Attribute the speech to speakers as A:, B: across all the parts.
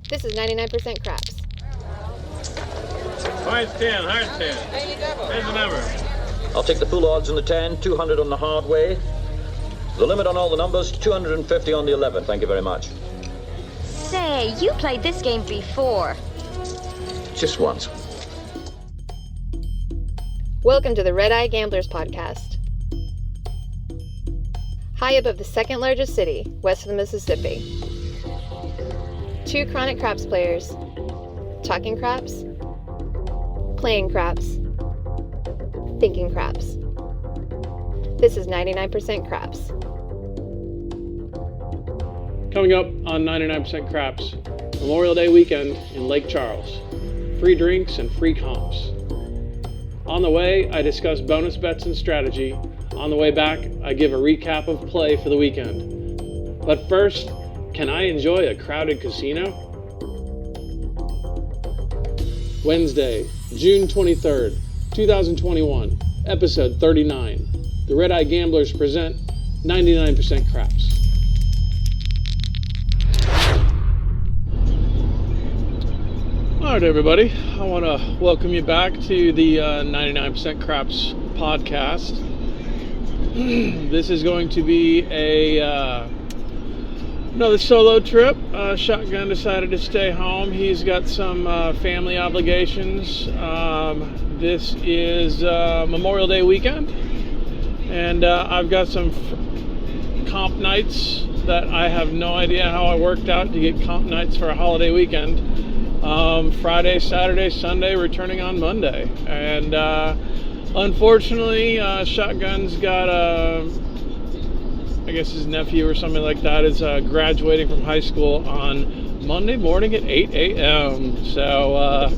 A: This is 99% Craps.
B: Hard 10, hard 10. There's the number.
C: I'll take the full odds on the 10, 200 on the hard way. The limit on all the numbers, 250 on the 11. Thank you very much.
D: Say, you played this game before.
C: Just once.
A: Welcome to the Red Eye Gamblers podcast. High above the second largest city, west of the Mississippi. Two chronic craps players, talking craps, playing craps, thinking craps. This is 99% Craps.
E: Coming up on 99% Craps, Memorial Day weekend in Lake Charles. Free drinks and free comps. On the way, I discuss bonus bets and strategy. On the way back, I give a recap of play for the weekend. But first, can I enjoy a crowded casino? Wednesday, June 23rd, 2021, episode 39. The Red Eye Gamblers present 99% Craps. Alright everybody, I want to welcome you back to the 99% Craps podcast. This is going to be another solo trip. Shotgun decided to stay home. He's got some family obligations. This is Memorial Day weekend, and I've got some comp nights that I have no idea how I worked out to get comp nights for a holiday weekend. Friday, Saturday, Sunday, returning on Monday. And unfortunately, Shotgun's got I guess his nephew or something like that is graduating from high school on Monday morning at 8 a.m. So,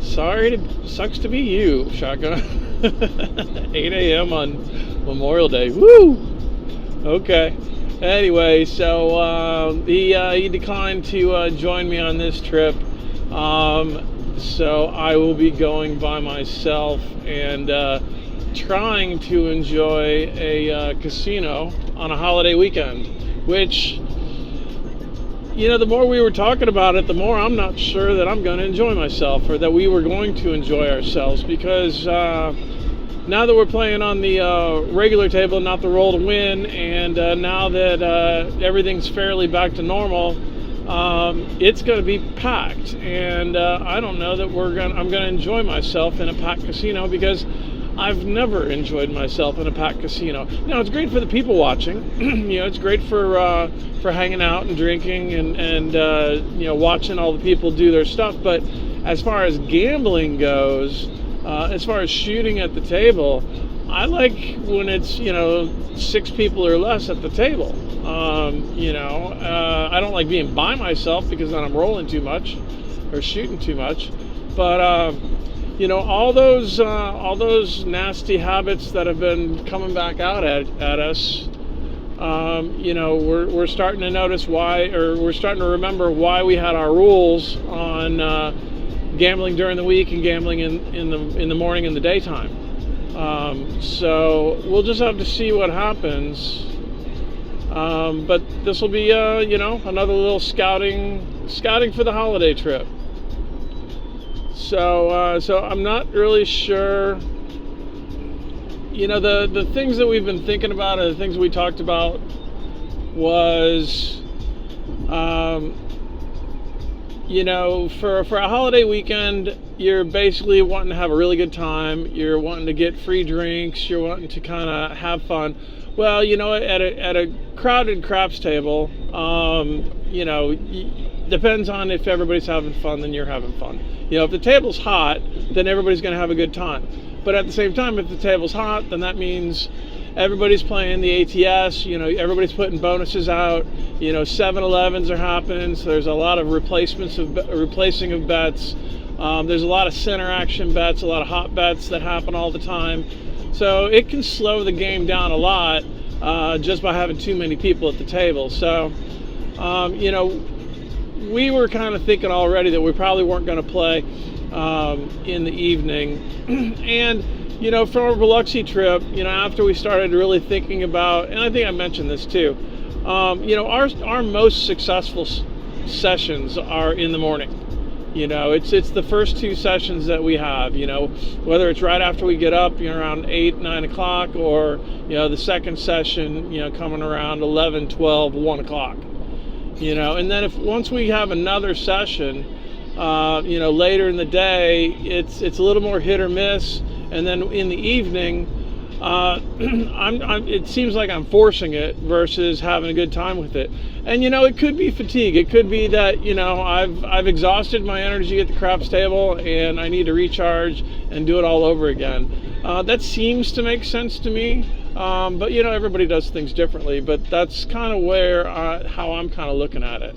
E: sucks to be you, Shotgun. 8 a.m. on Memorial Day. Woo! Okay. Anyway, so he declined to join me on this trip. So I will be going by myself and trying to enjoy a casino on a holiday weekend, which, you know, the more we were talking about it, the more I'm not sure that I'm going to enjoy myself, or that we were going to enjoy ourselves, because now that we're playing on the regular table, not the roll to win, and now that everything's fairly back to normal, it's going to be packed, and I don't know that I'm going to enjoy myself in a packed casino, because I've never enjoyed myself in a packed casino. Now, it's great for the people watching. You know, it's great for hanging out and drinking and you know, watching all the people do their stuff. But as far as gambling goes, as far as shooting at the table, I like when it's, you know, 6 people or less at the table. You know, I don't like being by myself, because then I'm rolling too much or shooting too much. But you know, all those nasty habits that have been coming back out at us, you know, we're starting to notice why, or we're starting to remember why we had our rules on gambling during the week and gambling in the morning and the daytime. So we'll just have to see what happens. But this will be, you know, another little scouting for the holiday trip. So I'm not really sure. You know, the things that we've been thinking about, and the things we talked about, was, you know, for a holiday weekend, you're basically wanting to have a really good time. You're wanting to get free drinks. You're wanting to kind of have fun. Well, you know, at a crowded craps table, you know, depends on if everybody's having fun, then you're having fun. You know, if the table's hot, then everybody's going to have a good time. But at the same time, if the table's hot, then that means everybody's playing the ATS. You know, everybody's putting bonuses out. You know, 7-Elevens are happening, so there's a lot of replacing of bets. There's a lot of center action bets, a lot of hot bets that happen all the time. So it can slow the game down a lot just by having too many people at the table. So, you know, we were kind of thinking already that we probably weren't going to play in the evening. And, you know, from our Biloxi trip, you know, after we started really thinking about, and I think I mentioned this too, you know, our most successful sessions are in the morning. It's the first 2 sessions that we have, whether it's right after we get up, around 8, 9 o'clock, or, the second session, coming around 11, 12, 1 o'clock, and then once we have another session, later in the day, it's a little more hit or miss. And then in the evening, it seems like I'm forcing it versus having a good time with it. And it could be fatigue. It could be that I've exhausted my energy at the craps table and I need to recharge and do it all over again. That seems to make sense to me. But everybody does things differently. But that's kind of how I'm kind of looking at it.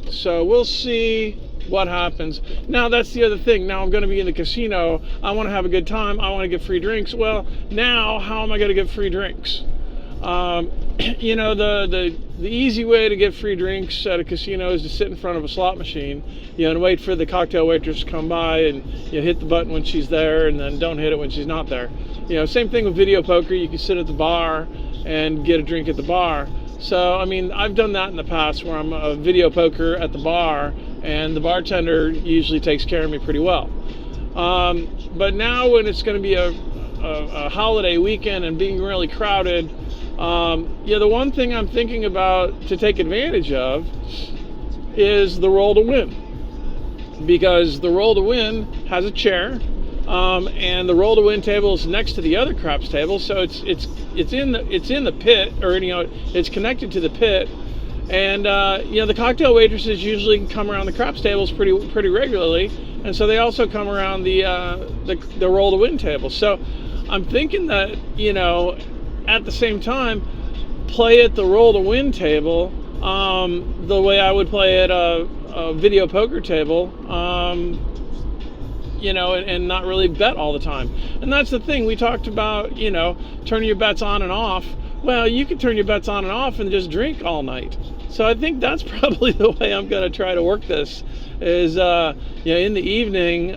E: So we'll see what happens. Now that's the other thing. Now I'm going to be in the casino. I want to have a good time. I want to get free drinks. Well, now how am I going to get free drinks? The easy way to get free drinks at a casino is to sit in front of a slot machine, and wait for the cocktail waitress to come by and hit the button when she's there, and then don't hit it when she's not there. Same thing with video poker. You can sit at the bar and get a drink at the bar. So, I've done that in the past where I'm a video poker at the bar and the bartender usually takes care of me pretty well. But now when it's going to be a holiday weekend and being really crowded, the one thing I'm thinking about to take advantage of is the roll to win. Because the roll to win has a chair, and the roll to win table is next to the other craps table, so it's in the pit, or it's connected to the pit, and the cocktail waitresses usually come around the craps tables pretty regularly, and so they also come around the roll to win table. So I'm thinking that at the same time, play at the roll to win table the way I would play at a video poker table. And not really bet all the time. And that's the thing. We talked about, turning your bets on and off. Well, you can turn your bets on and off and just drink all night. So I think that's probably the way I'm going to try to work this is, in the evening,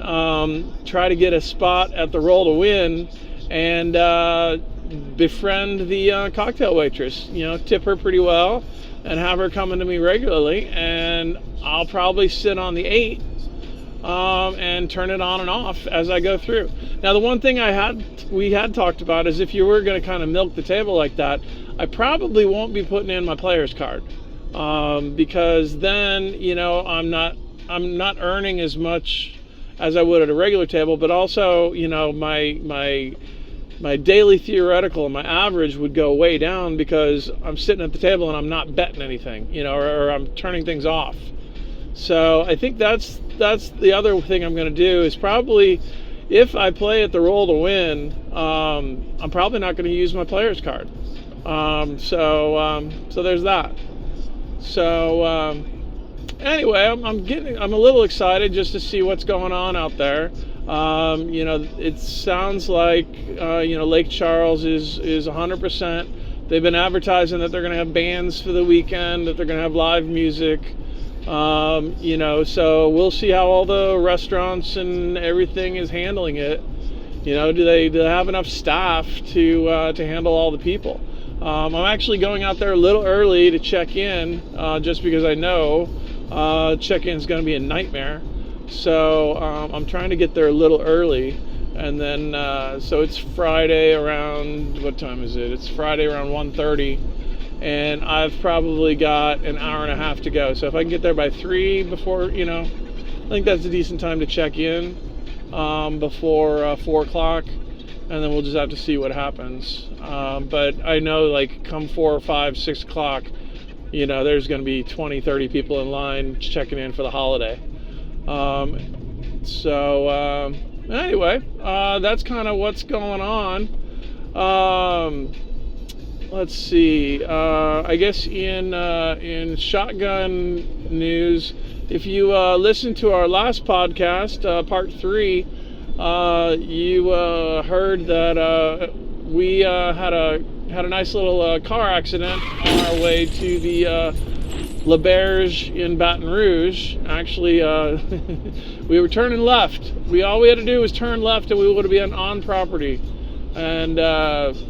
E: try to get a spot at the roll to win and befriend the cocktail waitress, tip her pretty well and have her coming to me regularly. And I'll probably sit on the 8 and turn it on and off as I go through. Now, the one thing we had talked about is if you were going to kind of milk the table like that, I probably won't be putting in my player's card, because then I'm not earning as much as I would at a regular table, but also my daily theoretical, my average would go way down because I'm sitting at the table and I'm not betting anything, or I'm turning things off. So I think that's the other thing I'm going to do is probably, if I play at the roll to win, I'm probably not going to use my player's card. So there's that. So anyway, I'm a little excited just to see what's going on out there. It sounds like Lake Charles is 100%. They've been advertising that they're going to have bands for the weekend, that they're going to have live music. So we'll see how all the restaurants and everything is handling it. Do they have enough staff to handle all the people? I'm actually going out there a little early to check in, just because I know check-in is going to be a nightmare. So I'm trying to get there a little early, and then so it's Friday around, what time is it? It's Friday around 1:30. And I've probably got an hour and a half to go. So if I can get there by 3 before, I think that's a decent time to check in before 4 o'clock. And then we'll just have to see what happens. But I know, like, come 4 or 5, 6 o'clock, there's going to be 20, 30 people in line checking in for the holiday. Anyway, that's kind of what's going on. Let's see. I guess in shotgun news, if you listened to our last podcast, part 3, you heard that we had a nice little car accident on our way to the L'Auberge in Baton Rouge. Actually, we were turning left. All we had to do was turn left, and we would have been on property. And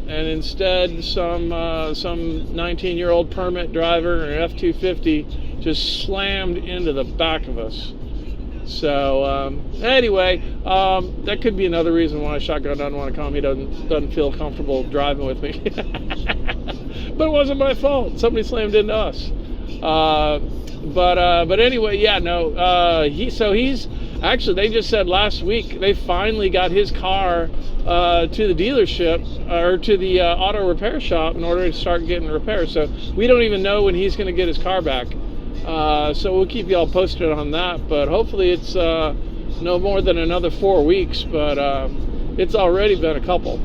E: instead, some 19-year-old permit driver, or F-250, just slammed into the back of us. So anyway, that could be another reason why Shotgun doesn't want to come. He doesn't feel comfortable driving with me. But it wasn't my fault. Somebody slammed into us. But anyway, yeah, no. He's actually, they just said last week they finally got his car to the dealership or to the auto repair shop in order to start getting repairs. So we don't even know when he's going to get his car back. So we'll keep you all posted on that. But hopefully it's no more than another 4 weeks. But it's already been a couple.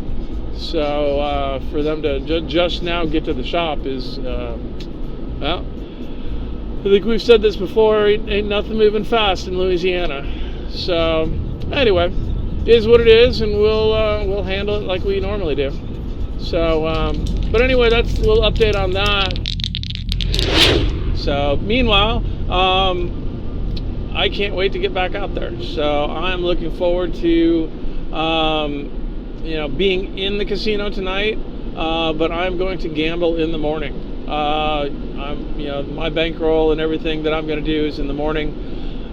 E: So for them to just now get to the shop is, well, I think we've said this before, ain't nothing moving fast in Louisiana. So anyway, it is what it is, and we'll handle it like we normally do. So, but anyway, that's a little update on that. So meanwhile, I can't wait to get back out there. So I'm looking forward to, being in the casino tonight, but I'm going to gamble in the morning. My bankroll and everything that I'm going to do is in the morning.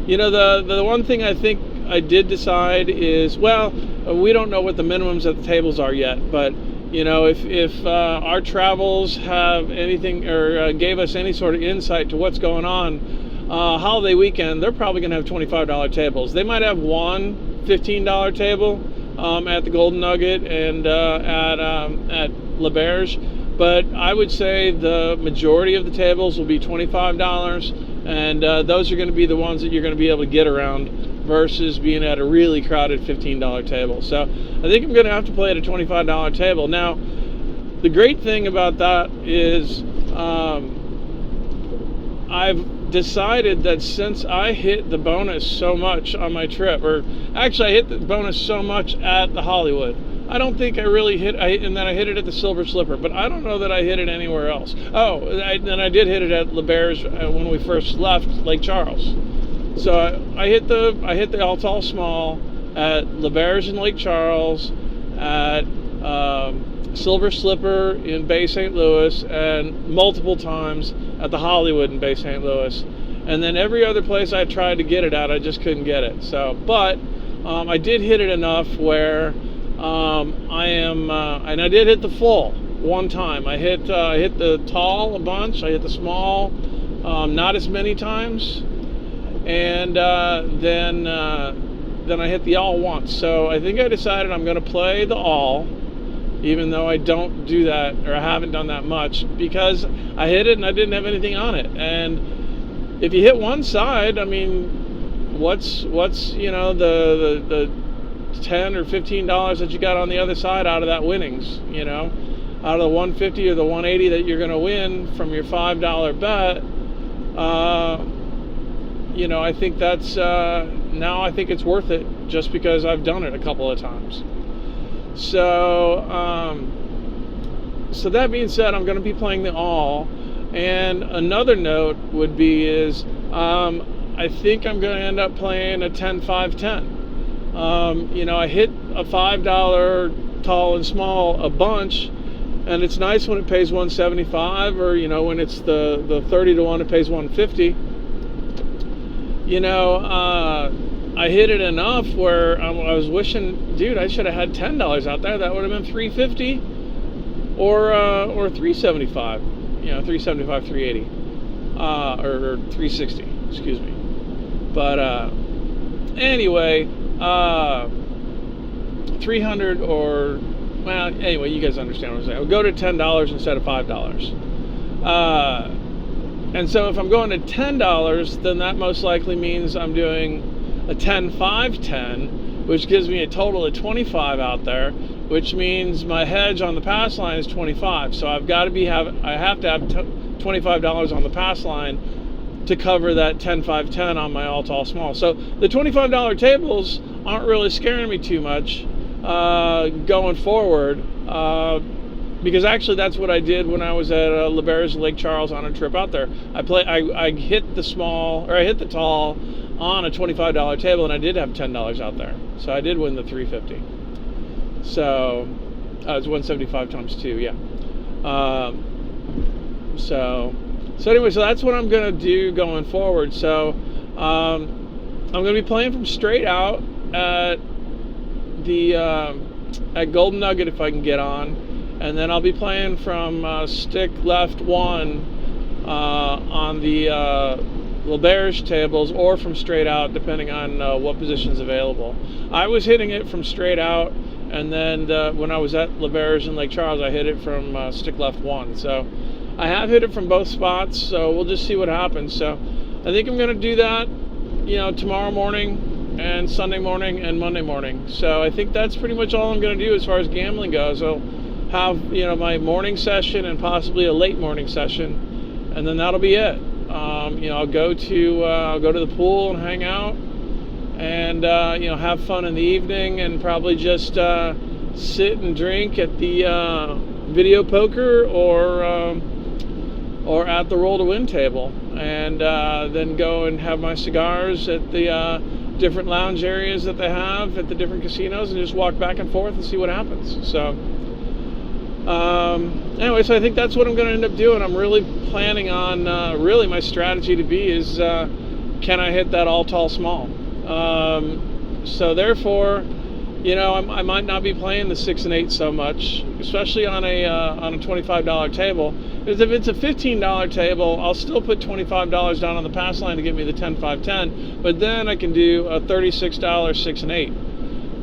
E: The one thing I think I did decide is, well, we don't know what the minimums at the tables are yet, but if our travels have anything or gave us any sort of insight to what's going on, holiday weekend, they're probably going to have $25 tables. They might have one $15 table at the Golden Nugget and at Le Berge, but I would say the majority of the tables will be $25, and those are going to be the ones that you're going to be able to get around versus being at a really crowded $15 table. So I think I'm going to have to play at a $25 table. Now, the great thing about that is I've decided that since I hit the bonus so much on my trip, or actually I hit the bonus so much at the Hollywood, I don't think I really and then I hit it at the Silver Slipper, but I don't know that I hit it anywhere else. And I did hit it at Le Berge when we first left Lake Charles. So I hit the all small at Le Berge in Lake Charles, at Silver Slipper in Bay St. Louis, and multiple times at the Hollywood in Bay St. Louis. And then every other place I tried to get it at, I just couldn't get it. So, but I did hit it enough where and I did hit the full one time. I hit the tall a bunch. I hit the small not as many times. And then I hit the all once. So I think I decided I'm going to play the all, even though I don't do that, or I haven't done that much, because I hit it and I didn't have anything on it. And if you hit one side, I mean, what's the $10 or $15 that you got on the other side out of that winnings? out of the 150 or the 180 that you're going to win from your $5 bet. I think that's now I think it's worth it just because I've done it a couple of times. So that being said, I'm going to be playing the all. And another note would be is I think I'm going to end up playing a 10-5-10. I hit a $5 tall and small a bunch, and it's nice when it pays $175, or when it's the 30 to 1 it pays $150. I hit it enough where I was wishing, dude, I should have had $10 out there. That would have been $350 or $375. $375, $380, or $360. Excuse me. But anyway, 300 or, well, anyway, you guys understand what I'm saying. I'll go to $10 instead of $5. And so if I'm going to $10, then that most likely means I'm doing a 10-5-10, which gives me a total of 25 out there, which means my hedge on the pass line is 25. So I have to have $25 on the pass line to cover that 10-5-10 on my all tall small. So the $25 tables aren't really scaring me too much going forward. Because actually that's what I did when I was at Le Berge, Lake Charles on a trip out there. I hit the small, or I hit the tall on a $25 table, and I did have $10 out there. So I did win the $350. So it's $175 times 2, yeah. So So anyway, so that's what I'm gonna do going forward. So I'm gonna be playing from straight out at the at Golden Nugget if I can get on, and then I'll be playing from stick left 1 on the LeBerge tables, or from straight out, depending on what position's available. I was hitting it from straight out, and then when I was at LeBerge in Lake Charles, I hit it from stick left 1. So I have hit it from both spots, so we'll just see what happens. So I think I'm going to do that, tomorrow morning and Sunday morning and Monday morning. So I think that's pretty much all I'm going to do as far as gambling goes. I'll have, my morning session and possibly a late morning session, and then that'll be it. I'll go to the pool and hang out, and have fun in the evening, and probably just sit and drink at the video poker or at the roll to win table, and then go and have my cigars at the different lounge areas that they have at the different casinos, and just walk back and forth and see what happens. So anyway, so I think that's what I'm going to end up doing. I'm really planning on, really my strategy to be is, can I hit that all tall small? So therefore, I might not be playing the 6 and 8 so much, especially on a $25 table. Because if it's a $15 table, I'll still put $25 down on the pass line to get me the 10-5-10, but then I can do a $36 6 and 8.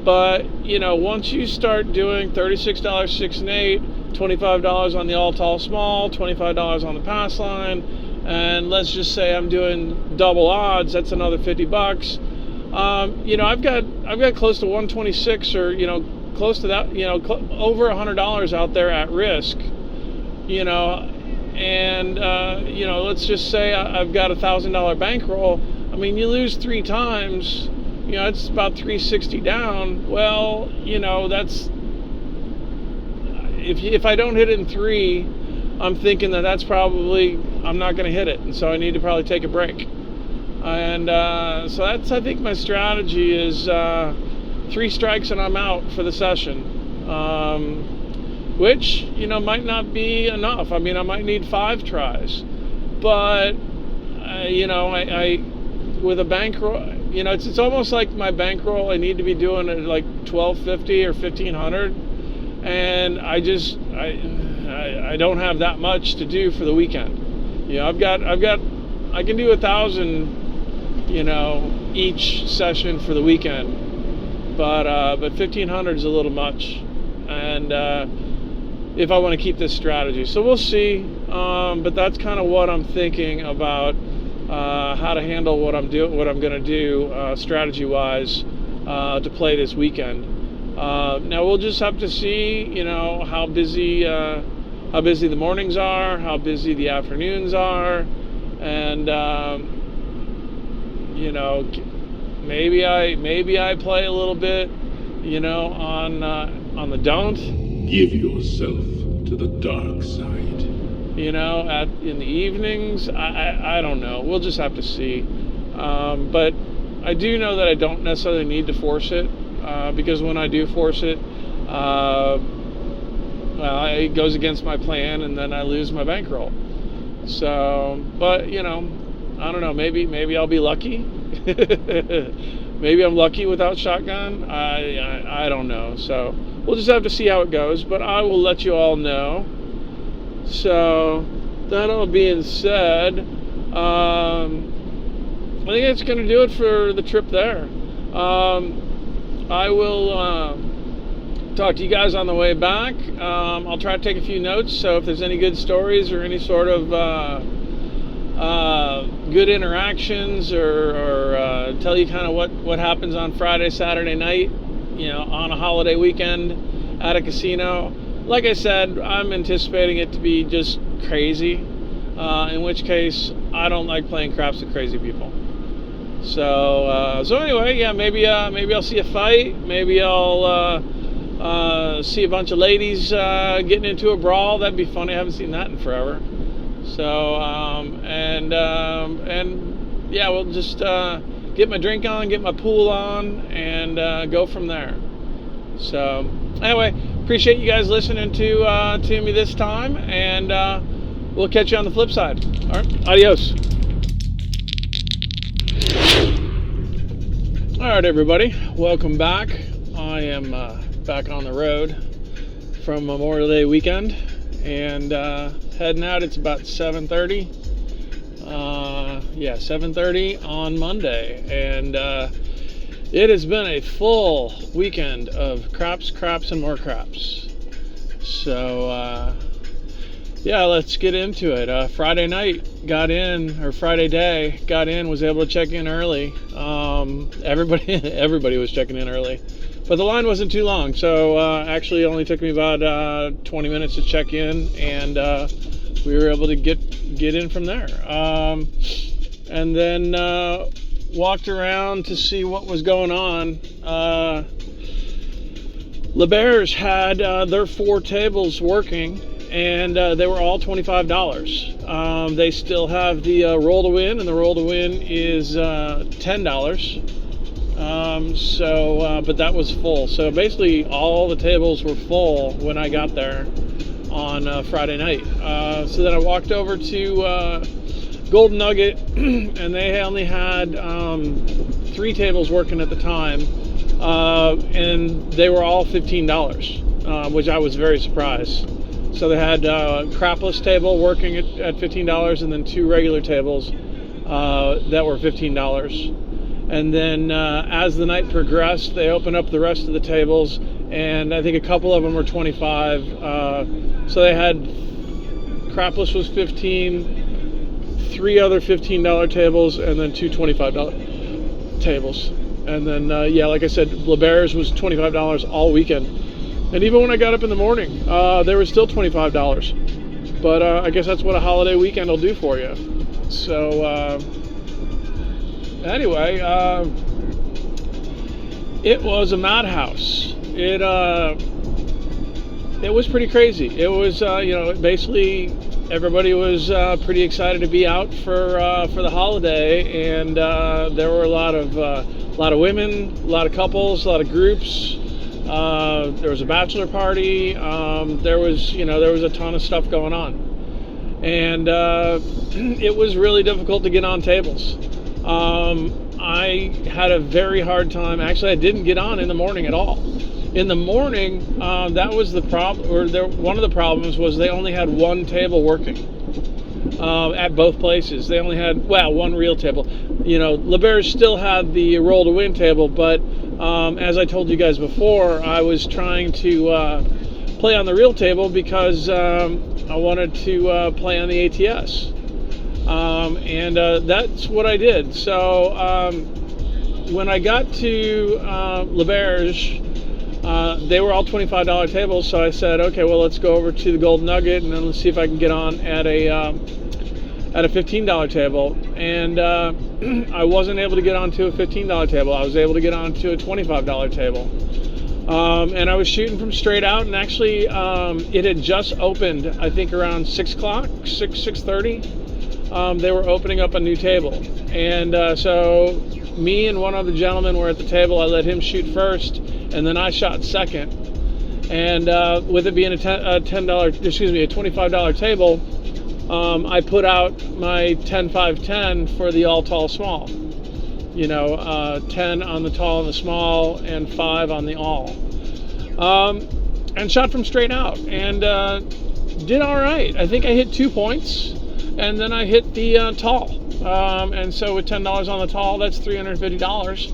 E: But, once you start doing $36 6 and 8, $25 on the all tall small, $25 on the pass line, and let's just say I'm doing double odds, that's another $50. I've got close to 126, or close to that, over $100 out there at risk, and let's just say I've got $1,000 bankroll. I mean, you lose 3 times, it's about 360 down. Well, that's, if I don't hit it in 3, I'm thinking that's probably, I'm not going to hit it, and so I need to probably take a break. And so that's, I think my strategy is 3 strikes and I'm out for the session, which might not be enough. I mean, I might need 5 tries, but I with a bankroll, it's almost like my bankroll I need to be doing it like $1,250 or $1,500, and I don't have that much to do for the weekend. I can do 1,000 each session for the weekend, but 1,500 is a little much, and if I want to keep this strategy, so we'll see. But that's kind of what I'm thinking about, how to handle what I'm going to do strategy wise to play this weekend. Now we'll just have to see, how busy the mornings are, how busy the afternoons are, and maybe I play a little bit, on the don't.
F: Give yourself to the dark side.
E: In the evenings, I don't know. We'll just have to see. But I do know that I don't necessarily need to force it, because when I do force it, it goes against my plan, and then I lose my bankroll. So, but I don't know. Maybe I'll be lucky. Maybe I'm lucky without shotgun. I don't know. So we'll just have to see how it goes. But I will let you all know. So that all being said, I think that's going to do it for the trip there. I will talk to you guys on the way back. I'll try to take a few notes, so if there's any good stories or any sort of good interactions, or tell you kind of what happens on Friday, Saturday night, on a holiday weekend at a casino. Like I said, I'm anticipating it to be just crazy, in which case I don't like playing craps with crazy people. So anyway, yeah, maybe I'll see a fight. Maybe I'll see a bunch of ladies getting into a brawl. That'd be funny. I haven't seen that in forever. So and yeah, we'll just get my drink on, get my pool on, and go from there. So anyway, appreciate you guys listening to me this time, and we'll catch you on the flip side. All right, adios. All right, everybody, welcome back. I am back on the road from Memorial Day weekend, and heading out. It's about 7:30. 7:30 on Monday, and it has been a full weekend of craps, and more craps. So let's get into it. Friday day got in, was able to check in early. Everybody was checking in early, but the line wasn't too long, so actually it only took me about 20 minutes to check in, and we were able to get in from there. And then walked around to see what was going on. LeBears had their 4 tables working, and they were all $25. They still have the roll to win, and the roll to win is $10. But that was full. So basically all the tables were full when I got there on Friday night. So then I walked over to Golden Nugget, and they only had 3 tables working at the time, and they were all $15, which I was very surprised. So they had crapless table working at $15, and then 2 regular tables that were $15. And then as the night progressed, they opened up the rest of the tables, and I think a couple of them were 25. So they had crapless was 15, 3 other $15 tables, and then 2 $25 tables. And then like I said, LeBears was $25 all weekend. And even when I got up in the morning, they were still $25. But I guess that's what a holiday weekend will do for you. So anyway, it was a madhouse. It was pretty crazy. It was basically everybody was pretty excited to be out for the holiday, and there were a lot of women, a lot of couples, a lot of groups. There was a bachelor party. There was a ton of stuff going on, and it was really difficult to get on tables. I had a very hard time. Actually, I didn't get on in the morning at all. In the morning, that was the problem. One of the problems was they only had 1 table working at both places. They only had one real table. LeBears still had the roll to win table, but as I told you guys before, I was trying to play on the real table because I wanted to play on the ATS. And that's what I did. So when I got to LeBears, they were all $25 tables. So I said, okay, well, let's go over to the Golden Nugget, and then let's see if I can get on at a $15 table. And I wasn't able to get onto a $15 table. I was able to get onto a $25 table. And I was shooting from straight out, and actually it had just opened, I think around 6:30. They were opening up a new table, and so me and one other gentleman were at the table. I let him shoot first, and then I shot second. And with it being a $25 table, I put out my 10-5-10 for the all tall small. 10 on the tall and the small, and 5 on the all. And shot from straight out, and did all right. I think I hit 2 points. And then I hit the tall, and so with $10 on the tall, that's $350.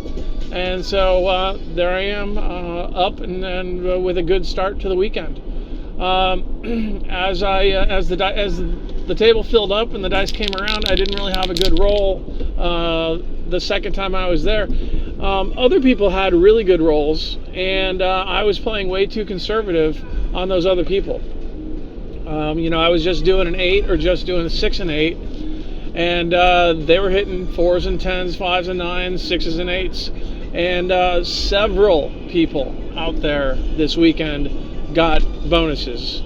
E: And so there I am, up and with a good start to the weekend. As the table filled up and the dice came around, I didn't really have a good roll the second time I was there. Other people had really good rolls, and I was playing way too conservative on those other people. I was just doing an 8 or just doing a 6 and 8, and they were hitting 4s and 10s, 5s and 9s, 6s and 8s, and several people out there this weekend got bonuses,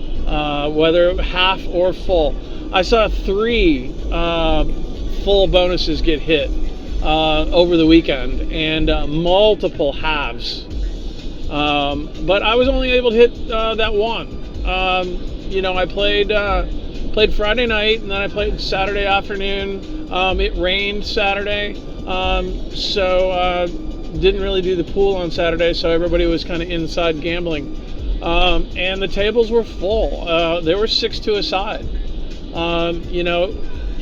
E: whether half or full. I saw 3 full bonuses get hit over the weekend, and multiple halves, but I was only able to hit that one. I played played Friday night, and then I played Saturday afternoon. It rained Saturday, so didn't really do the pool on Saturday, so everybody was kind of inside gambling. And the tables were full. There were 6 to a side.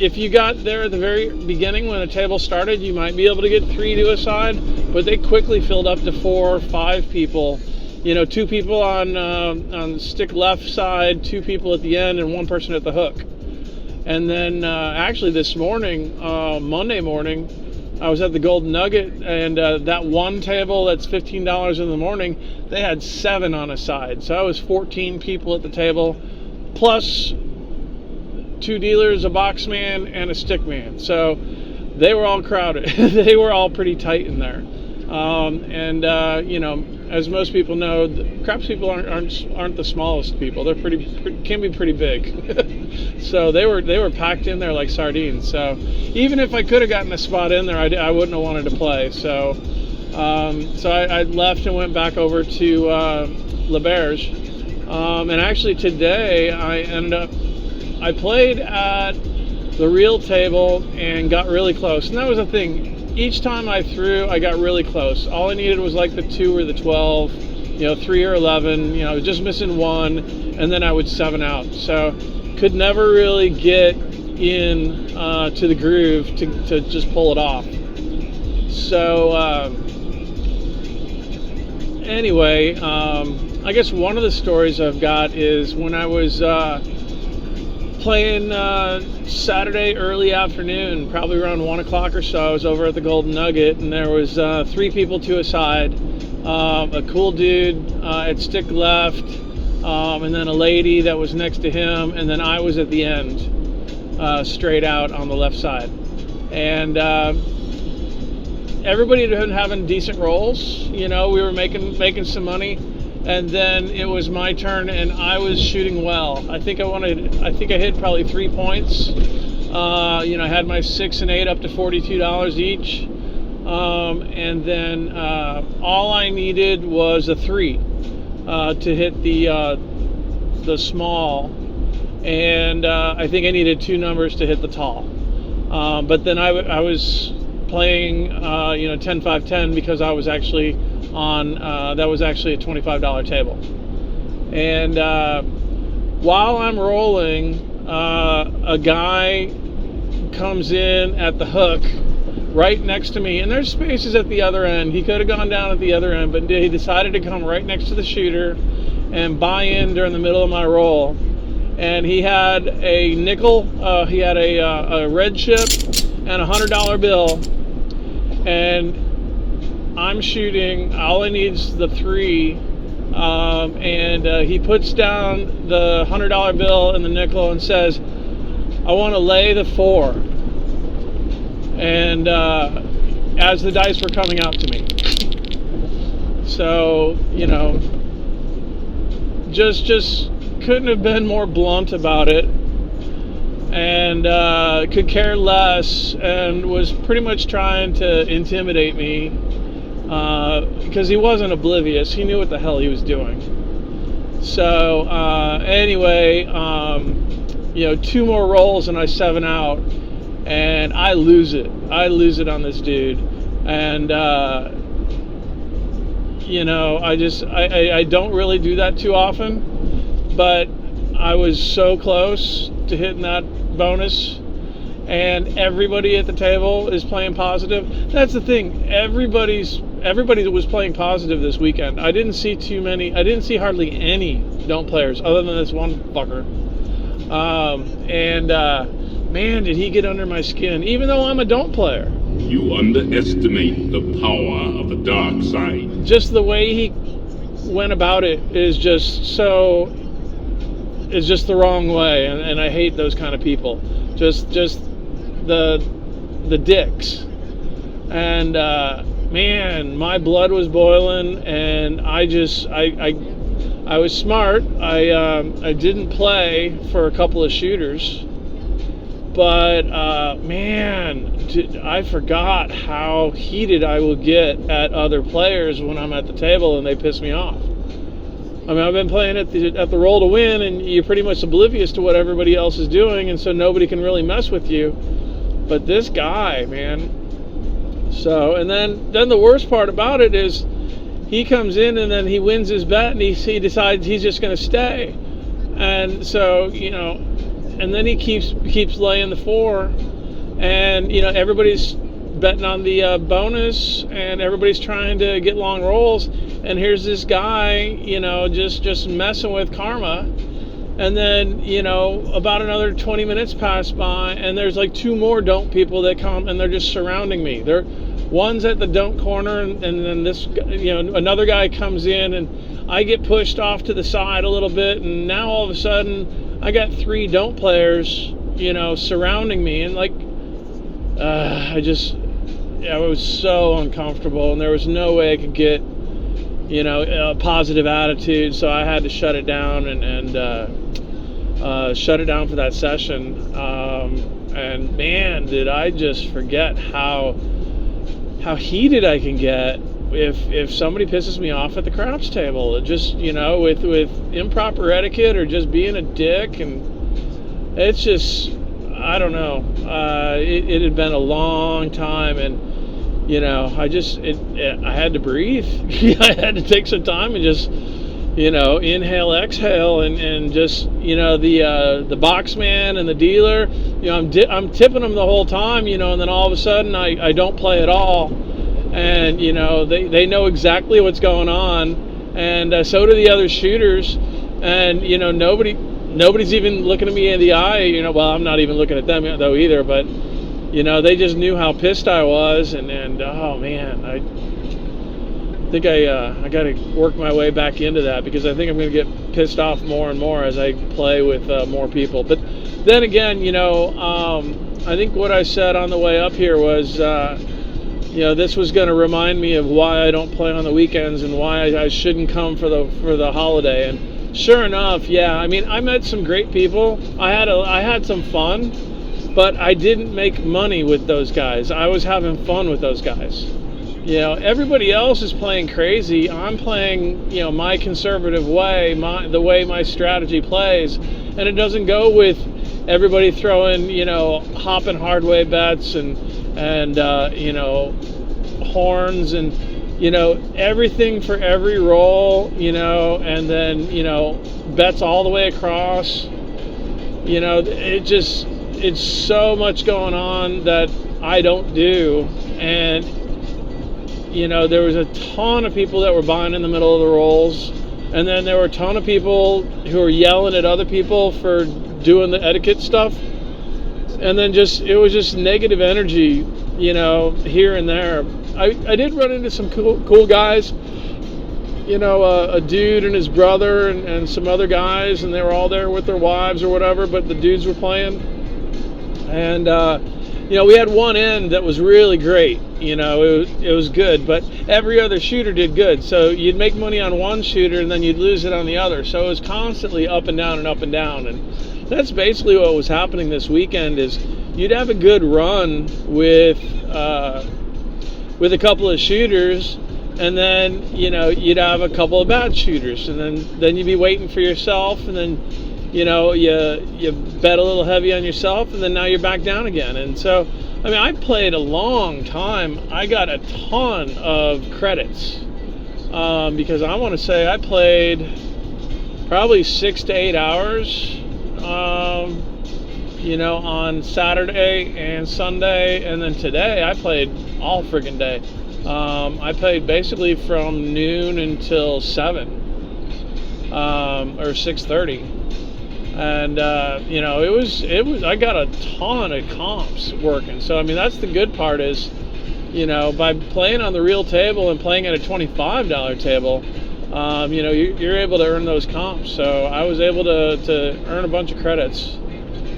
E: If you got there at the very beginning when the table started, you might be able to get 3 to a side, but they quickly filled up to 4 or 5 people. 2 people on stick left side, 2 people at the end, and 1 person at the hook. And then actually this morning, Monday morning, I was at the Golden Nugget, and that one table that's $15 in the morning, they had 7 on a side. So I was 14 people at the table, plus 2 dealers, a box man, and a stick man. So they were all crowded. They were all pretty tight in there. As most people know, the craps people aren't the smallest people. They're can be pretty big. So they were packed in there like sardines. So even if I could have gotten a spot in there, I wouldn't have wanted to play. So I left and went back over to La Berge. And actually today I played at the real table and got really close. And that was the thing. Each time I threw, I got really close. All I needed was like the 2 or the 12, 3 or 11, just missing 1, and then I would 7 out. So could never really get in to the groove to just pull it off. So anyway, I guess one of the stories I've got is when I was playing Saturday early afternoon, probably around 1 o'clock or so. I was over at the Golden Nugget, and there was 3 people to a side, a cool dude at stick left, and then a lady that was next to him, and then I was at the end, straight out on the left side. And everybody had been having decent rolls. We were making some money. And then it was my turn, and I was shooting well. I think I hit probably 3 points. I had my 6 and 8 up to $42 each. And then all I needed was a 3 to hit the small. And I think I needed 2 numbers to hit the tall. But then I was playing 10-5-10 because I was actually on that was actually a $25 table. And while I'm rolling, a guy comes in at the hook right next to me, and there's spaces at the other end. He could have gone down at the other end, but he decided to come right next to the shooter and buy in during the middle of my roll. And he had a nickel, he had a red chip and a $100 bill, and I'm shooting, all I need is the 3, and he puts down the $100 bill and the nickel and says, I want to lay the 4. And as the dice were coming out to me. So, just couldn't have been more blunt about it, and could care less, and was pretty much trying to intimidate me. Because he wasn't oblivious. He knew what the hell he was doing. So anyway, 2 more rolls and I 7 out, and I lose it. I lose it on this dude, and I don't really do that too often, but I was so close to hitting that bonus. And everybody at the table is playing positive. That's the thing. Everybody was playing positive this weekend. I didn't see hardly any don't players other than this one fucker. Man, did he get under my skin, even though I'm a don't player.
F: You underestimate the power of the dark side.
E: Just the way he went about it is just the wrong way, and I hate those kind of people. Just the dicks. And man, my blood was boiling, and I was smart. I didn't play for a couple of shooters, but man, I forgot how heated I will get at other players when I'm at the table and they piss me off. I mean, I've been playing at the roll to win, and you're pretty much oblivious to what everybody else is doing, and so nobody can really mess with you. But this guy, man. So, and then the worst part about it is he comes in and then he wins his bet, and he decides he's just going to stay. And so, and then he keeps laying the 4, and everybody's betting on the bonus, and everybody's trying to get long rolls, and here's this guy just messing with karma. And then about another 20 minutes pass by, and there's like 2 more don't people that come, and they're just surrounding me. One's at the don't corner, and then this another guy comes in, and I get pushed off to the side a little bit, and now all of a sudden I got 3 don't players surrounding me, and like I was so uncomfortable, and there was no way I could get a positive attitude, so I had to shut it down and shut it down for that session. And man, did I just forget how heated I can get if somebody pisses me off at the craps table. Just with improper etiquette or just being a dick, and it's just, I don't know. It had been a long time, and I had to breathe. I had to take some time and just inhale, exhale, and just the box man and the dealer. I'm tipping them the whole time, and then all of a sudden I don't play at all, and they know exactly what's going on, and so do the other shooters, and nobody's even looking at me in the eye. Well, I'm not even looking at them though either, but they just knew how pissed I was, and oh man, I think I got to work my way back into that, because I think I'm going to get pissed off more and more as I play with more people. But then again, I think what I said on the way up here was, this was going to remind me of why I don't play on the weekends and why I shouldn't come for the holiday. And sure enough, yeah, I mean, I met some great people. I had some fun, but I didn't make money with those guys. I was having fun with those guys. Everybody else is playing crazy. I'm playing, my conservative way, the way my strategy plays, and it doesn't go with everybody throwing, hopping hardway bets and horns and everything for every roll, and then bets all the way across. It's so much going on that I don't do, and there was a ton of people that were buying in the middle of the rolls, and then there were a ton of people who were yelling at other people for doing the etiquette stuff, and then it was just negative energy, here and there. I did run into some cool guys, a dude and his brother and some other guys, and they were all there with their wives or whatever, but the dudes were playing, and we had one end that was really great. It was good, but every other shooter did good. So you'd make money on one shooter and then you'd lose it on the other. So it was constantly up and down and up and down. And that's basically what was happening this weekend. Is you'd have a good run with a couple of shooters, and then you'd have a couple of bad shooters, and then you'd be waiting for yourself, and then you bet a little heavy on yourself, and then now you're back down again. And so, I mean, I played a long time. I got a ton of credits because I want to say I played probably 6 to 8 hours, on Saturday and Sunday, and then today I played all friggin' day. I played basically from noon until 7 or 6:30. And it was I got a ton of comps working. So I mean, that's the good part is, by playing on the real table and playing at a $25 table, you're able to earn those comps. So I was able to earn a bunch of credits.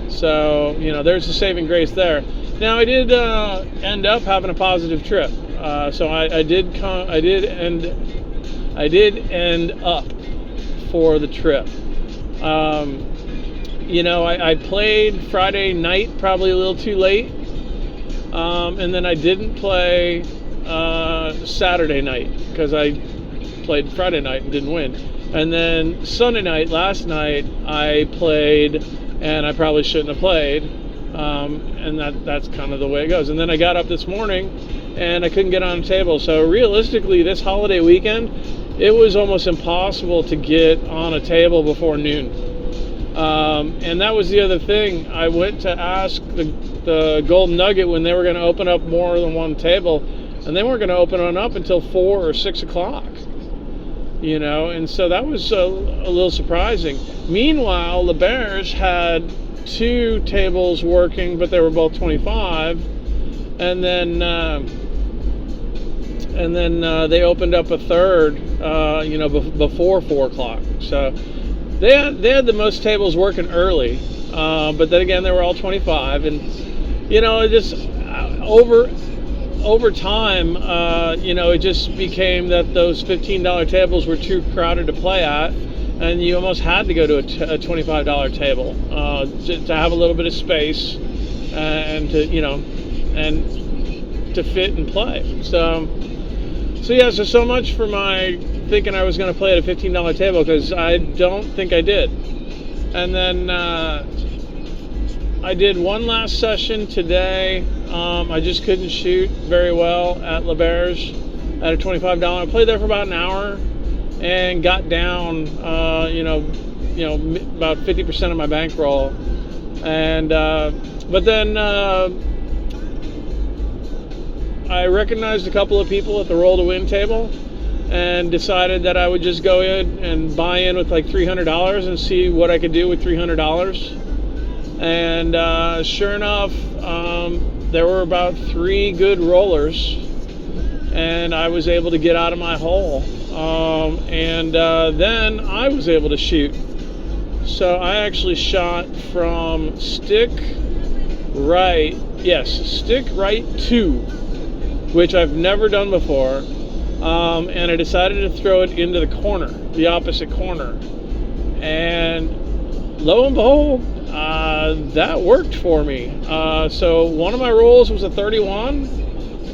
E: So there's the saving grace there. Now I did end up having a positive trip. So I did end up for the trip. I played Friday night probably a little too late, and then I didn't play Saturday night because I played Friday night and didn't win. And then Sunday night, last night, I played, and I probably shouldn't have played, and that's kind of the way it goes. And then I got up this morning, and I couldn't get on a table. So realistically, this holiday weekend, it was almost impossible to get on a table before noon. And that was the other thing. I went to ask the Golden Nugget when they were going to open up more than one table, and they weren't going to open it up until 4 or 6 o'clock. You know, and so that was a little surprising. Meanwhile, the Bears had 2 tables working, but they were both 25, and then they opened up a third, before 4 o'clock. So they had the most tables working early, but then again, they were all 25, and it just over time, it just became that those $15 tables were too crowded to play at, and you almost had to go to a $25 table to have a little bit of space and to fit and play. So much for my thinking I was going to play at a $15 table, because I don't think I did. And then I did one last session today. I just couldn't shoot very well at La Bears at a $25. I played there for about an hour and got down, about 50% of my bankroll. And but then I recognized a couple of people at the roll to win table, and decided that I would just go in and buy in with like $300 and see what I could do with $300. And sure enough, there were about 3 good rollers, and I was able to get out of my hole. And then I was able to shoot. So I actually shot from stick right 2, which I've never done before. And I decided to throw it into the corner, the opposite corner. And lo and behold, that worked for me. So one of my rolls was a 31,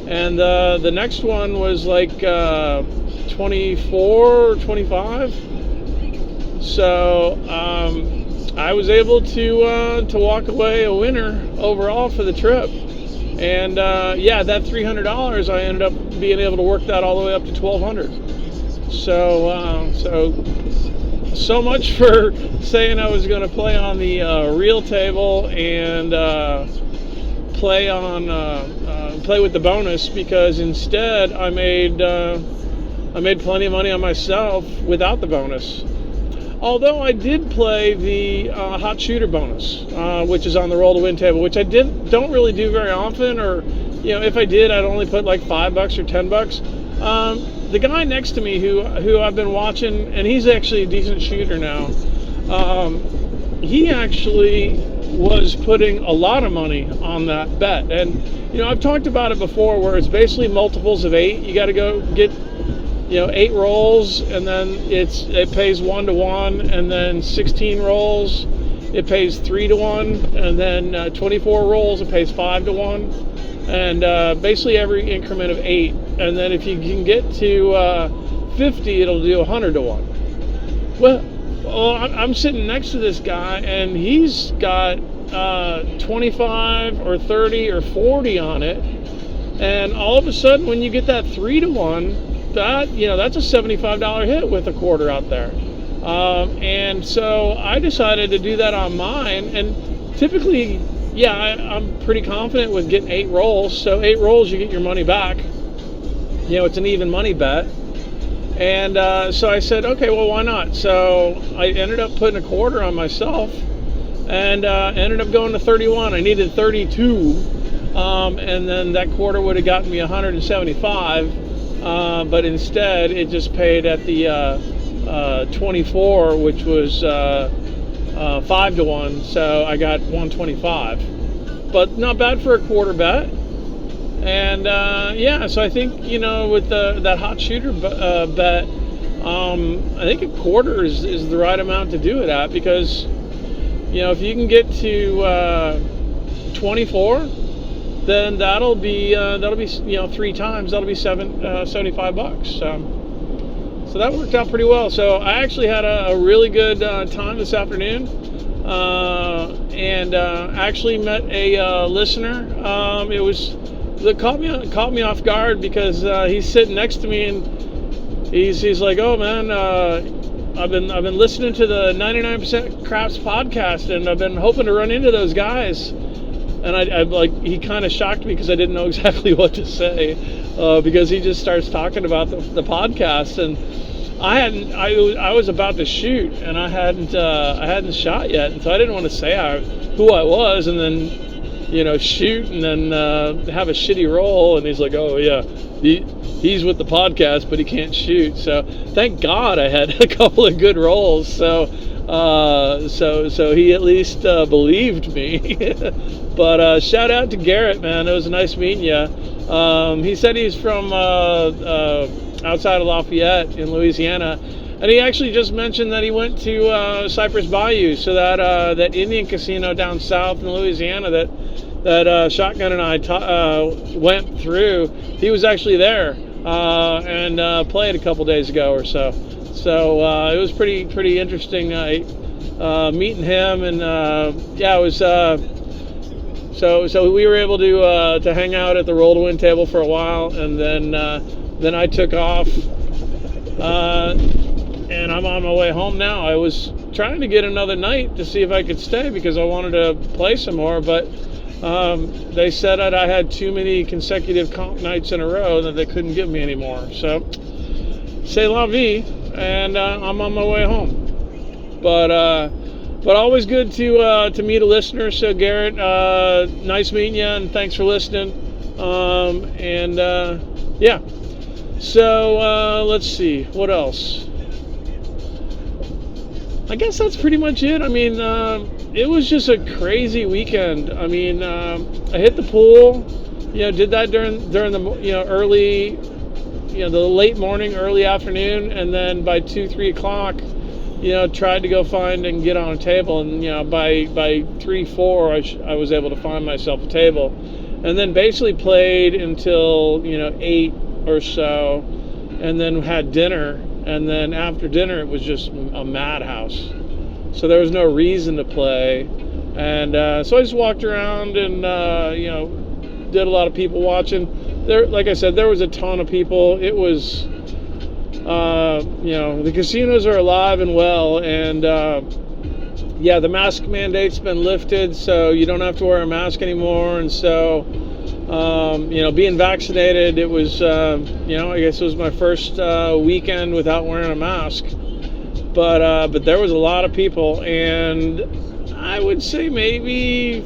E: and the next one was like 24 or 25. So I was able to walk away a winner overall for the trip. And that $300, I ended up being able to work that all the way up to $1,200. So much for saying I was going to play on the real table and play with the bonus, because instead I made plenty of money on myself without the bonus. Although I did play the hot shooter bonus, which is on the roll to win table, which I don't really do very often, or if I did, I'd only put like $5 or $10. The guy next to me who I've been watching, and he's actually a decent shooter now, he actually was putting a lot of money on that bet. And I've talked about it before, where it's basically multiples of 8. You got to go get 8 rolls, and then it pays 1 to 1, and then 16 rolls it pays 3 to 1, and then 24 rolls it pays 5 to 1, and basically every increment of 8. And then if you can get to 50, it'll do 100 to 1. Well, I'm sitting next to this guy, and he's got 25 or 30 or 40 on it, and all of a sudden when you get that 3 to 1, that's a $75 hit with a quarter out there. And so I decided to do that on mine, and typically, I'm pretty confident with getting 8 rolls. So 8 rolls, you get your money back. It's an even money bet. And so I said, okay, well, why not? So I ended up putting a quarter on myself, and ended up going to 31. I needed 32, and then that quarter would have gotten me 175. But instead, it just paid at the 24, which was 5 to 1. So I got 125, but not bad for a quarter bet. And so I think with that hot shooter bet, I think a quarter is the right amount to do it at, because if you can get to 24. Then that'll be 3 times. That'll be $75. So So that worked out pretty well. So I actually had a really good time this afternoon, and actually met a listener. It caught me off guard because he's sitting next to me, and he's like, "Oh man, I've been listening to the 99% Craps podcast, and I've been hoping to run into those guys." And I like, he kind of shocked me because I didn't know exactly what to say, because he just starts talking about the podcast, and I was about to shoot, and I hadn't shot yet, and so I didn't want to say who I was, and then shoot, and then have a shitty roll. And he's like, "Oh yeah, he's with the podcast, but he can't shoot." So thank God I had a couple of good rolls. So he at least believed me. But shout out to Garrett, man. It was nice meeting you. He said he's from outside of Lafayette in Louisiana, and he actually just mentioned that he went to Cypress Bayou, so that Indian casino down south in Louisiana that Shotgun and I went through. He was actually there and played a couple days ago or so. So it was pretty interesting meeting him, and it was. So we were able to hang out at the Roll to Win table for a while, and then I took off, and I'm on my way home now. I was trying to get another night to see if I could stay because I wanted to play some more, but they said that I had too many consecutive comp nights in a row that they couldn't give me anymore. So c'est la vie, and I'm on my way home. But always good to meet a listener. So Garrett, nice meeting you, and thanks for listening. Yeah. So let's see, what else? I guess that's pretty much it. I mean, it was just a crazy weekend. I mean, I hit the pool, did that during the early, the late morning, early afternoon, and then by 2-3 o'clock, tried to go find and get on a table, and by 3-4 I was able to find myself a table, and then basically played until 8 or so, and then had dinner, and then after dinner it was just a madhouse, so there was no reason to play, and so I just walked around and did a lot of people watching. There, like I said, there was a ton of people. It was the casinos are alive and well, and the mask mandate's been lifted, so you don't have to wear a mask anymore. And so being vaccinated, it was I guess it was my first weekend without wearing a mask, but there was a lot of people, and I would say maybe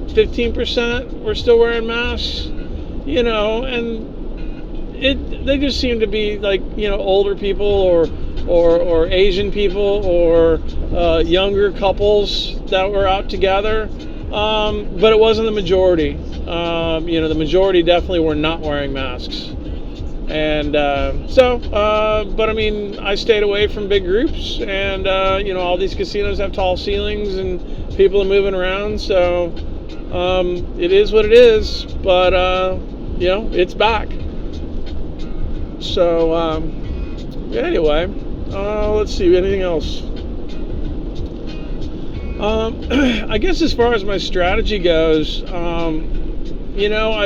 E: 15% were still wearing masks, and they just seem to be like older people or Asian people or younger couples that were out together, but it wasn't the majority. The majority definitely were not wearing masks, and but I mean, I stayed away from big groups, and all these casinos have tall ceilings and people are moving around, so it is what it is, but it's back. So anyway, let's see, anything else? I guess as far as my strategy goes, I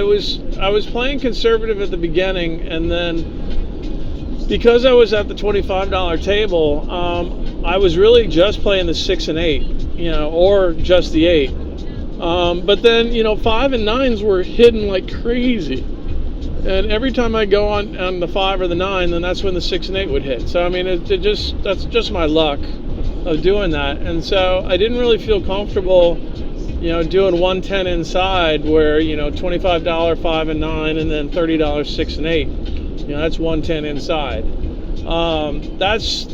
E: was playing conservative at the beginning, and then because I was at the $25 table, I was really just playing the 6 and 8, or just the 8. But then 5 and 9s were hidden like crazy. And every time I go on the 5 or the 9, then that's when the 6 and 8 would hit. So I mean, that's just my luck of doing that. And so I didn't really feel comfortable, doing 110 inside, where $25 5 and 9, and then $30 6 and 8. That's 110 inside. That's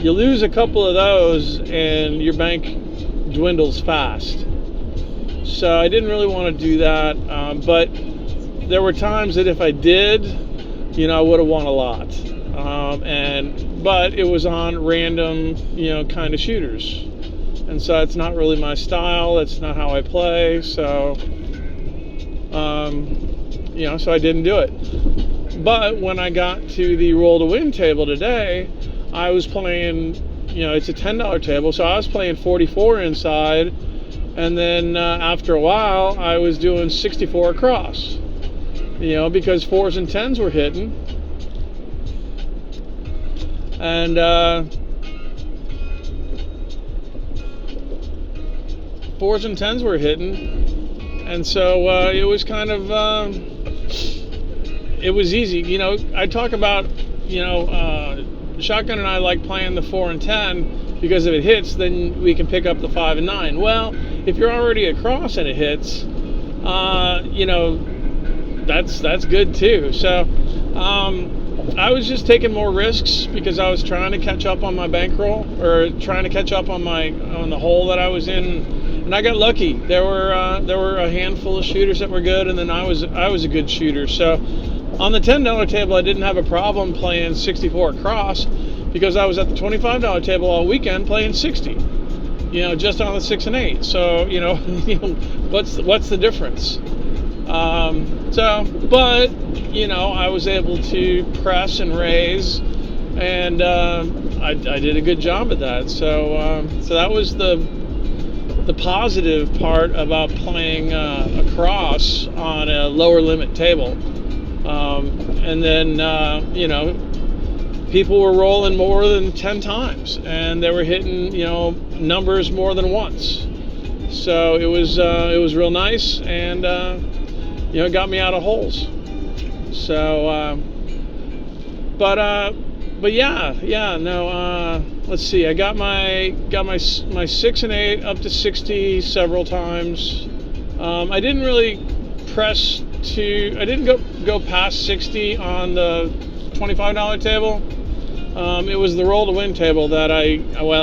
E: you lose a couple of those, and your bank dwindles fast. So I didn't really want to do that, but there were times that if I did, I would have won a lot. But it was on random, kind of shooters, and so it's not really my style. It's not how I play. So, so I didn't do it. But when I got to the roll to win table today, I was playing, it's a $10 table, so I was playing 44 inside, and then after a while, I was doing 64 across, because 4s and 10s were hitting. And 4s and 10s were hitting, and so it was kind of, it was easy. I talk about, Shotgun and I like playing the 4 and 10 because if it hits, then we can pick up the 5 and 9. Well, if you're already across and it hits, that's good too. So I was just taking more risks because I was trying to catch up on my bankroll, or trying to catch up on the hole that I was in, and I got lucky. There were a handful of shooters that were good, and then I was a good shooter. So on the $10 table, I didn't have a problem playing 64 across because I was at the $25 table all weekend playing 60. Just on the 6 and 8. So what's the difference? But I was able to press and raise, and I did a good job at that. So that was the positive part about playing across on a lower limit table. And then people were rolling more than 10 times, and they were hitting numbers more than once. So it was real nice, and it got me out of holes. So but yeah, no. Let's see. I got my 6 and 8 up to 60 several times. I didn't really press to. I didn't go past 60 on the $25 table. It was the roll to win table that I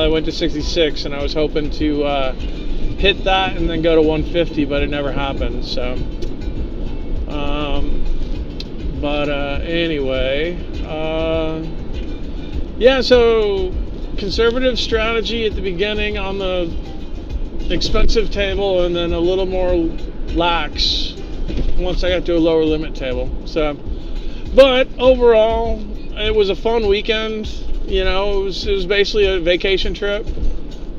E: went to 66, and I was hoping to hit that and then go to 150, but it never happened. So, anyway, so conservative strategy at the beginning on the expensive table, and then a little more lax once I got to a lower limit table. So, but overall, it was a fun weekend. It was basically a vacation trip.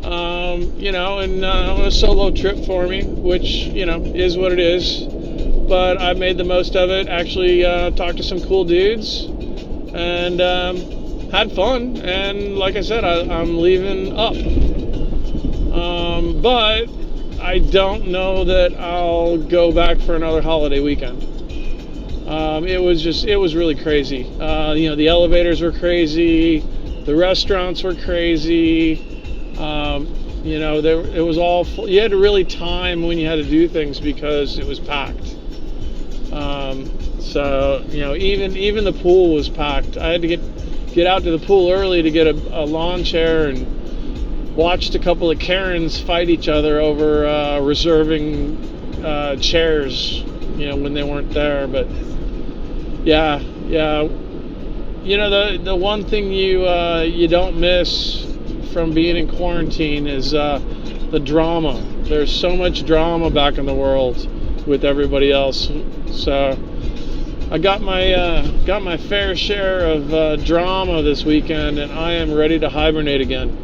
E: And a solo trip for me, which is what it is. But I made the most of it. Actually, talked to some cool dudes, and had fun. And like I said, I'm leaving up. But I don't know that I'll go back for another holiday weekend. It was really crazy. The elevators were crazy, the restaurants were crazy. It was all full. You had to really time when you had to do things because it was packed. Even the pool was packed. I had to get out to the pool early to get a lawn chair, and watched a couple of Karens fight each other over reserving chairs, when they weren't there. But yeah. The one thing you don't miss from being in quarantine is the drama. There's so much drama back in the world with everybody else. So I got my fair share of drama this weekend, and I am ready to hibernate again.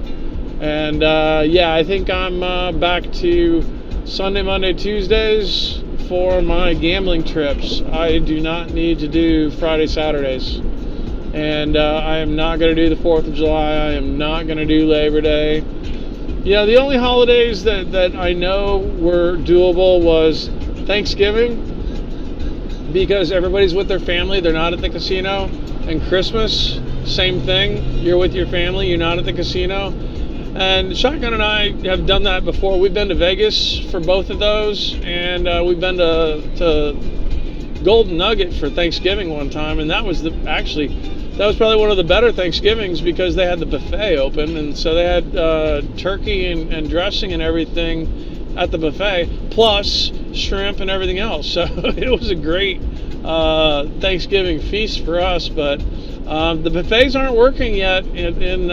E: And I think I'm back to Sunday, Monday, Tuesdays for my gambling trips. I do not need to do Friday, Saturdays. And I am not going to do the 4th of July. I am not going to do Labor Day. The only holidays that I know were doable was Thanksgiving, because everybody's with their family. They're not at the casino. And Christmas, same thing. You're with your family. You're not at the casino. And Shotgun and I have done that before. We've been to Vegas for both of those. And we've been to Golden Nugget for Thanksgiving one time. And that was probably one of the better Thanksgivings because they had the buffet open, and so they had turkey and dressing and everything at the buffet, plus shrimp and everything else. So it was a great Thanksgiving feast for us. But the buffets aren't working yet in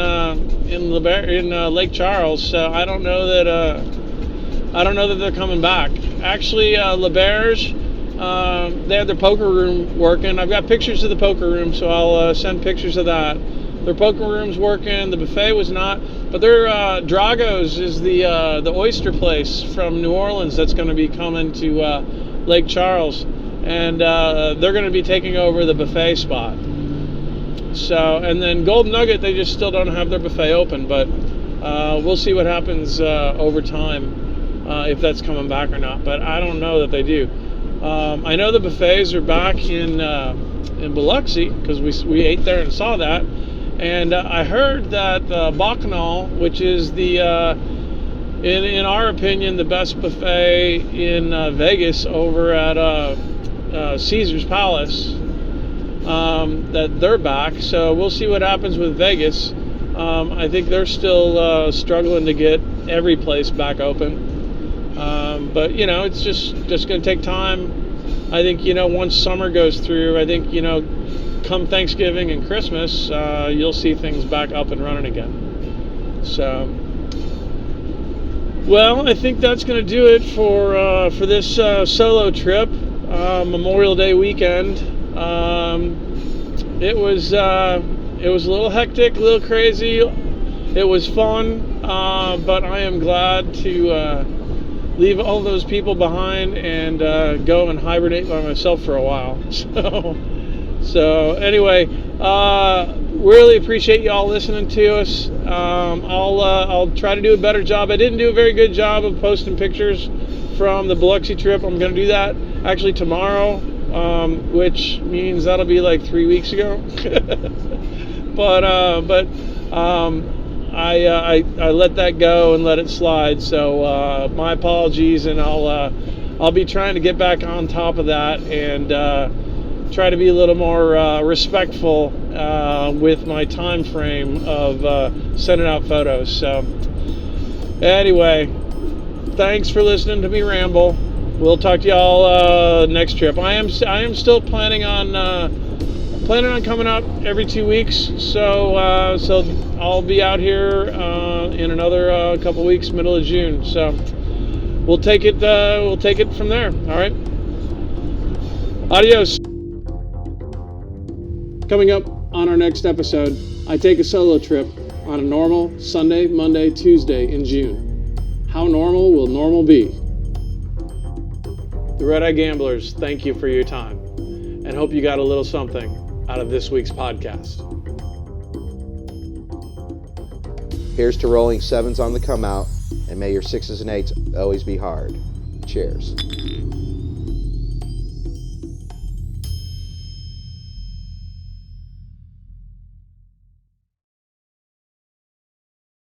E: Lake Charles, so I don't know that they're coming back. Actually, LeBerge, They had their poker room working. I've got pictures of the poker room, so I'll send pictures of that. Their poker room's working. The buffet was not, but their Drago's is the oyster place from New Orleans that's going to be coming to Lake Charles, and they're going to be taking over the buffet spot. So, and then Golden Nugget, they just still don't have their buffet open, but we'll see what happens over time if that's coming back or not. But I don't know that they do. I know the buffets are back in Biloxi because we ate there and saw that. And I heard that Bacchanal, which is the, in our opinion, the best buffet in Vegas over at Caesar's Palace, that they're back. So we'll see what happens with Vegas. I think they're still struggling to get every place back open. But, you know, it's just going to take time. I think, you know, once summer goes through, I think, you know, come Thanksgiving and Christmas, you'll see things back up and running again. So, well, I think that's going to do it for this solo trip, Memorial Day weekend. It was a little hectic, a little crazy. It was fun, but I am glad to leave all those people behind and go and hibernate by myself for a while. So anyway, really appreciate y'all listening to us. I'll try to do a better job. I didn't do a very good job of posting pictures from the Biloxi trip. I'm going to do that actually tomorrow, which means that'll be like 3 weeks ago. but I let that go and let it slide. So my apologies, and I'll be trying to get back on top of that and try to be a little more respectful with my time frame of sending out photos. So anyway, thanks for listening to me ramble. We'll talk to y'all next trip. I am still planning on coming out every 2 weeks. So I'll be out here in another couple weeks, middle of June. So we'll take it from there. All right. Adios. Coming up on our next episode, I take a solo trip on a normal Sunday, Monday, Tuesday in June. How normal will normal be? The Red Eye Gamblers, thank you for your time, and hope you got a little something out of this week's podcast.
G: Here's to rolling sevens on the come out, and may your sixes and eights always be hard. Cheers.